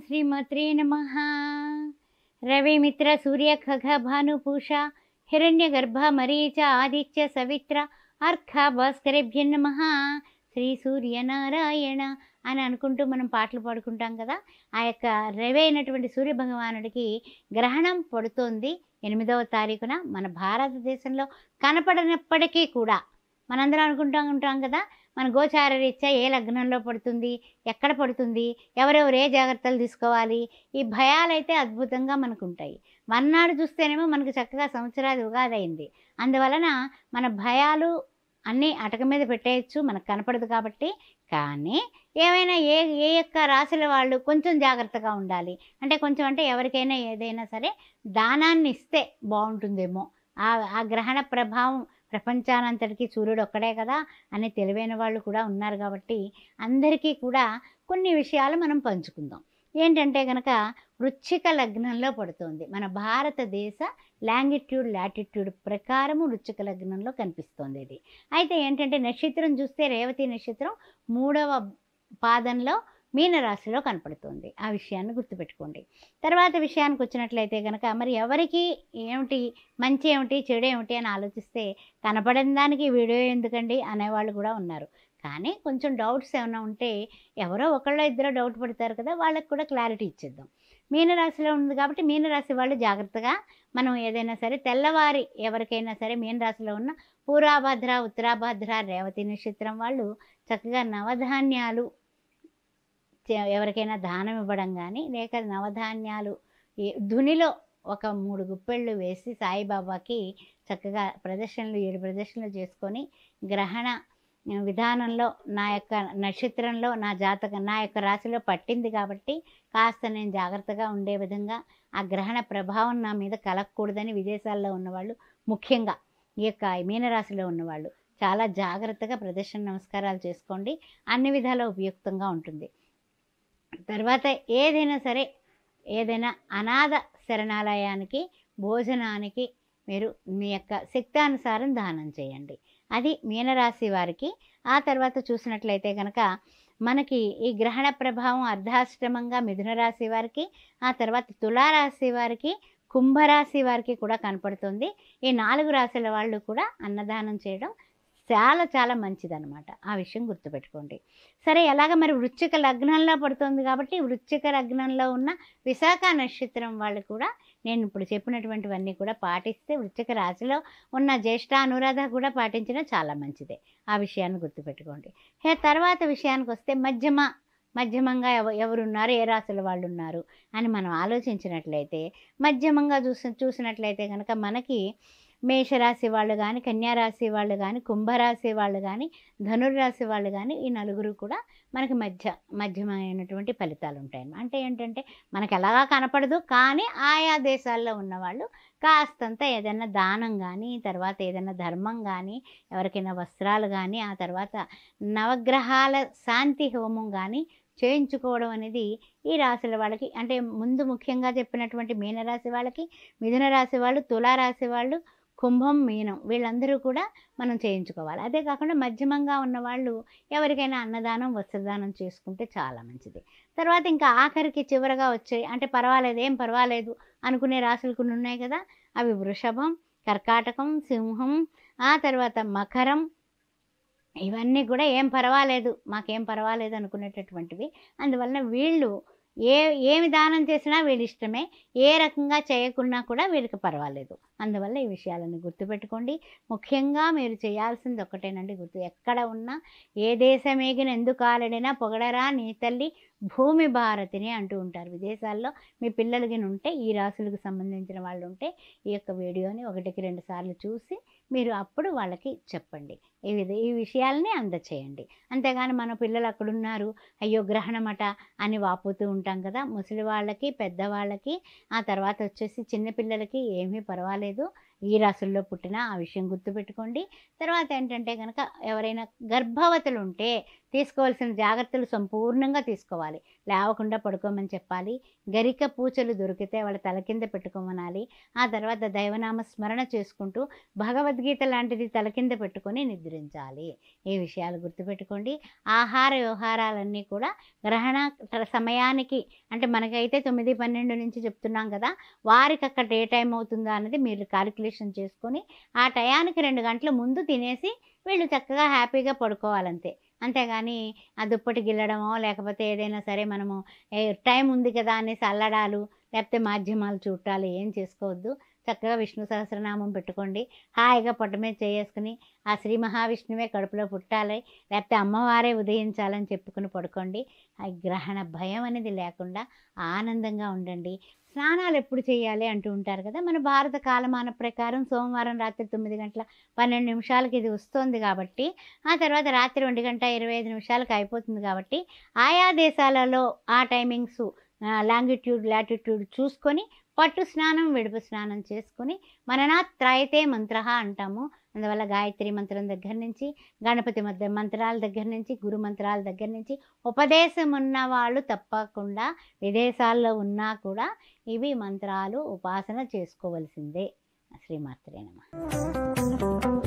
శ్రీమాత్రే నమః. రవిమిత్ర సూర్య ఖగ భానుపూషా హిరణ్యగర్భ మరీచ ఆదిత్య సవిత్ర అర్క భాస్కరేభ్య నమః. శ్రీ సూర్యనారాయణ అని అనుకుంటూ మనం పాటలు పాడుకుంటాం కదా. ఆ యొక్క రవి అయినటువంటి సూర్య భగవానుడికి గ్రహణం పడుతోంది 8వ తారీఖున. మన భారతదేశంలో కనపడనప్పటికీ కూడా మనందరం అనుకుంటూ ఉంటాం కదా, మన గోచార రీత్యా ఏ లగ్నంలో పడుతుంది, ఎక్కడ పడుతుంది, ఎవరెవరు ఏ జాగ్రత్తలు తీసుకోవాలి, ఈ భయాలైతే అద్భుతంగా మనకు ఉంటాయి. మర్నాడు చూస్తేనేమో మనకు చక్కగా సంవత్సరాది ఉగాది అయింది. అందువలన మన భయాలు అన్నీ అటక మీద పెట్టేయచ్చు, మనకు కనపడదు కాబట్టి. కానీ ఏమైనా ఏ ఏ యొక్క రాశుల వాళ్ళు కొంచెం జాగ్రత్తగా ఉండాలి అంటే, కొంచెం అంటే ఎవరికైనా ఏదైనా సరే దానాన్ని ఇస్తే బాగుంటుందేమో. ఆ గ్రహణ ప్రభావం ప్రపంచానంతటికీ సూర్యుడు ఒక్కడే కదా అని తెలివైన వాళ్ళు కూడా ఉన్నారు కాబట్టి అందరికీ కూడా కొన్ని విషయాలు మనం పంచుకుందాం. ఏంటంటే కనుక వృశ్చిక లగ్నంలో పడుతుంది. మన భారతదేశ లాంగిట్యూడ్ లాటిట్యూడ్ ప్రకారము వృశ్చిక లగ్నంలో కనిపిస్తోంది ఇది. అయితే ఏంటంటే నక్షత్రం చూస్తే రేవతి నక్షత్రం 3వ పాదంలో మీనరాశిలో కనపడుతుంది. ఆ విషయాన్ని గుర్తుపెట్టుకోండి. తర్వాత విషయానికి వచ్చినట్లయితే కనుక మరి ఎవరికి ఏమిటి, మంచి ఏమిటి, చెడు ఏమిటి అని ఆలోచిస్తే కనపడని దానికి వీడియో ఎందుకండి అనేవాళ్ళు కూడా ఉన్నారు. కానీ కొంచెం డౌట్స్ ఏమైనా ఉంటే ఎవరో ఒకళ్ళో ఇద్దరో డౌట్ పడతారు కదా, వాళ్ళకి కూడా క్లారిటీ ఇచ్చేద్దాం. మీనరాశిలో ఉంది కాబట్టి మీనరాశి వాళ్ళు జాగ్రత్తగా మనం ఏదైనా సరే తెల్లవారి ఎవరికైనా సరే మీనరాశిలో ఉన్న పూర్వాభద్ర ఉత్తరాభద్ర రేవతి నక్షత్రం వాళ్ళు చక్కగా నవధాన్యాలు ఎవరికైనా దానం ఇవ్వడం కానీ, లేక నవధాన్యాలు ధునిలో ఒక 3 గుప్పెళ్ళు వేసి సాయిబాబాకి చక్కగా ప్రదర్శనలు 7 ప్రదర్శనలు చేసుకొని గ్రహణ విధానంలో నా యొక్క నక్షత్రంలో నా జాతకం నా యొక్క రాశిలో పట్టింది కాబట్టి కాస్త నేను జాగ్రత్తగా ఉండే విధంగా ఆ గ్రహణ ప్రభావం నా మీద కలగకూడదని విదేశాల్లో ఉన్నవాళ్ళు, ముఖ్యంగా ఈ యొక్క మీనరాశిలో ఉన్నవాళ్ళు చాలా జాగ్రత్తగా ప్రదర్శన నమస్కారాలు చేసుకోండి. అన్ని విధాలా ఉపయుక్తంగా ఉంటుంది. తర్వాత ఏదైనా సరే ఏదైనా అనాథ శరణాలయానికి భోజనానికి మీరు మీ యొక్క శక్తానుసారం దానం చేయండి. అది మీనరాశి వారికి. ఆ తర్వాత చూసినట్లయితే కనుక మనకి ఈ గ్రహణ ప్రభావం అర్ధాష్టమంగా మిథున రాశి వారికి, ఆ తర్వాత తులారాశి వారికి, కుంభరాశి వారికి కూడా కనపడుతుంది. ఈ 4 రాశుల వాళ్ళు కూడా అన్నదానం చేయడం చాలా చాలా మంచిదన్నమాట. ఆ విషయం గుర్తుపెట్టుకోండి. సరే, ఎలాగ మరి వృశ్చిక లగ్నంలో పడుతుంది కాబట్టి వృశ్చిక లగ్నంలో ఉన్న విశాఖ నక్షత్రం వాళ్ళు కూడా నేను ఇప్పుడు చెప్పినటువంటివన్నీ కూడా పాటిస్తే, వృశ్చిక రాశిలో ఉన్న జ్యేష్ఠ అనురాధ కూడా పాటించడం చాలా మంచిదే. ఆ విషయాన్ని గుర్తుపెట్టుకోండి. తర్వాత విషయానికి వస్తే మధ్యమంగా ఎవరున్నారు, ఏ రాశుల వాళ్ళు ఉన్నారు అని మనం ఆలోచించినట్లయితే మధ్యమంగా చూసినట్లయితే కనుక మనకి మేషరాశి వాళ్ళు కానీ, కన్యారాశి వాళ్ళు కానీ, కుంభరాశి వాళ్ళు కానీ, ధనుర్రాశి వాళ్ళు కానీ ఈ 4 కూడా మనకి మధ్యమైనటువంటి ఫలితాలు ఉంటాయి. అంటే ఏంటంటే మనకు ఎలాగా కనపడదు, కానీ ఆయా దేశాల్లో ఉన్నవాళ్ళు కాస్తంత ఏదైనా దానం కానీ, తర్వాత ఏదైనా ధర్మం కానీ, ఎవరికైనా వస్త్రాలు కానీ, ఆ తర్వాత నవగ్రహాల శాంతి హోమం కానీ చేయించుకోవడం అనేది ఈ రాశుల వాళ్ళకి, అంటే ముందు ముఖ్యంగా చెప్పినటువంటి మీనరాశి వాళ్ళకి, మిథున రాశి వాళ్ళు, తులారాశి వాళ్ళు, కుంభం, మీనం వీళ్ళందరూ కూడా మనం చేయించుకోవాలి. అదే కాకుండా మధ్యమంగా ఉన్నవాళ్ళు ఎవరికైనా అన్నదానం వస్త్రదానం చేసుకుంటే చాలా మంచిది. తర్వాత ఇంకా ఆఖరికి చివరగా వచ్చాయి అంటే పర్వాలేదు, ఏం పర్వాలేదు అనుకునే రాశులు కొన్ని ఉన్నాయి కదా, అవి వృషభం, కర్కాటకం, సింహం, ఆ తర్వాత మకరం. ఇవన్నీ కూడా మాకేం పర్వాలేదు అనుకునేటటువంటివి. అందువలన వీళ్ళు ఏమి దానం చేసినా వీళ్ళ ఇష్టమే, ఏ రకంగా చేయకున్నా కూడా వీళ్ళకి పర్వాలేదు. అందువల్ల ఈ విషయాలను గుర్తుపెట్టుకోండి. ముఖ్యంగా మీరు చేయాల్సింది ఒక్కటేనండి, ఎక్కడ ఉన్నా ఏ దేశమేగిన ఎందుకు ఆలడినా పొగడరా నీ తల్లి భూమి భారతిని అంటూ ఉంటారు. విదేశాల్లో మీ పిల్లలకి ఉంటే, ఈ రాశులకు సంబంధించిన వాళ్ళు ఉంటే ఈ యొక్క వీడియోని 1కి 2 సార్లు చూసి మీరు అప్పుడు వాళ్ళకి చెప్పండి. ఈ విషయాలని అందచేయండి. అంతేగాని మన పిల్లలు అక్కడున్నారు, అయ్యో గ్రహణమట అని వాపోతూ ఉంటాం కదా. ముసలి వాళ్ళకి, పెద్దవాళ్ళకి, ఆ తర్వాత వచ్చేసి చిన్నపిల్లలకి ఏమీ పర్వాలేదు, ఈ రాశుల్లో పుట్టినా ఆ విషయం గుర్తుపెట్టుకోండి. తర్వాత ఏంటంటే కనుక ఎవరైనా గర్భవతులు ఉంటే తీసుకోవాల్సిన జాగ్రత్తలు సంపూర్ణంగా తీసుకోవాలి. లేవకుండా పడుకోమని చెప్పాలి. గరిక పూచలు దొరికితే వాళ్ళ తల కింద పెట్టుకోమనాలి. ఆ తర్వాత దైవనామ స్మరణ చేసుకుంటూ భగవద్గీత లాంటిది తల కింద పెట్టుకొని నిద్రించాలి. ఈ విషయాలు గుర్తుపెట్టుకోండి. ఆహార వ్యవహారాలన్నీ కూడా గ్రహణ సమయానికి, అంటే మనకైతే 9, 12 నుంచి చెప్తున్నాం కదా, వారికి అక్కడ ఏ టైం అవుతుందో అన్నది మీరు క్యాలిక్యులేషన్ చేసుకొని ఆ టయానికి 2 గంటల ముందు తినేసి వీళ్ళు చక్కగా హ్యాపీగా పడుకోవాలంతే. అంతేగాని ఆ దుప్పటి గిల్లడమో, లేకపోతే ఏదైనా సరే మనము టైం ఉంది కదా అనేసి అల్లడాలు, లేకపోతే మాధ్యమాలు చూడటాలు ఏం చేసుకోవద్దు. చక్కగా విష్ణు సహస్రనామం పెట్టుకోండి. హాయిగా పొట్ట మీద చేసుకుని ఆ శ్రీ మహావిష్ణువే కడుపులో పుట్టాలి, లేకపోతే అమ్మవారే ఉదయించాలని చెప్పుకుని పడుకోండి. ఆ గ్రహణ భయం అనేది లేకుండా ఆనందంగా ఉండండి. స్నానాలు ఎప్పుడు చేయాలి అంటూ ఉంటారు కదా. మన భారత కాలమాన ప్రకారం సోమవారం రాత్రి 9 గంటల 12 నిమిషాలకి ఇది వస్తుంది కాబట్టి, ఆ తర్వాత రాత్రి 1 గంట 25 నిమిషాలకు అయిపోతుంది కాబట్టి, ఆయా దేశాలలో ఆ టైమింగ్స్ లాంగిట్యూడ్ లాటిట్యూడ్ చూసుకొని పట్టు స్నానం విడుపు స్నానం చేసుకుని మననాత్ త్రాయతే మంత్ర అంటాము. అందువల్ల గాయత్రి మంత్రం దగ్గర నుంచి, గణపతి మంత్రాల దగ్గర నుంచి, గురు మంత్రాల దగ్గర నుంచి, ఉపదేశం ఉన్న వాళ్ళు తప్పకుండా విదేశాల్లో ఉన్నా కూడా ఇవి మంత్రాలు ఉపాసన చేసుకోవలసిందే. శ్రీమాత్రే నమః.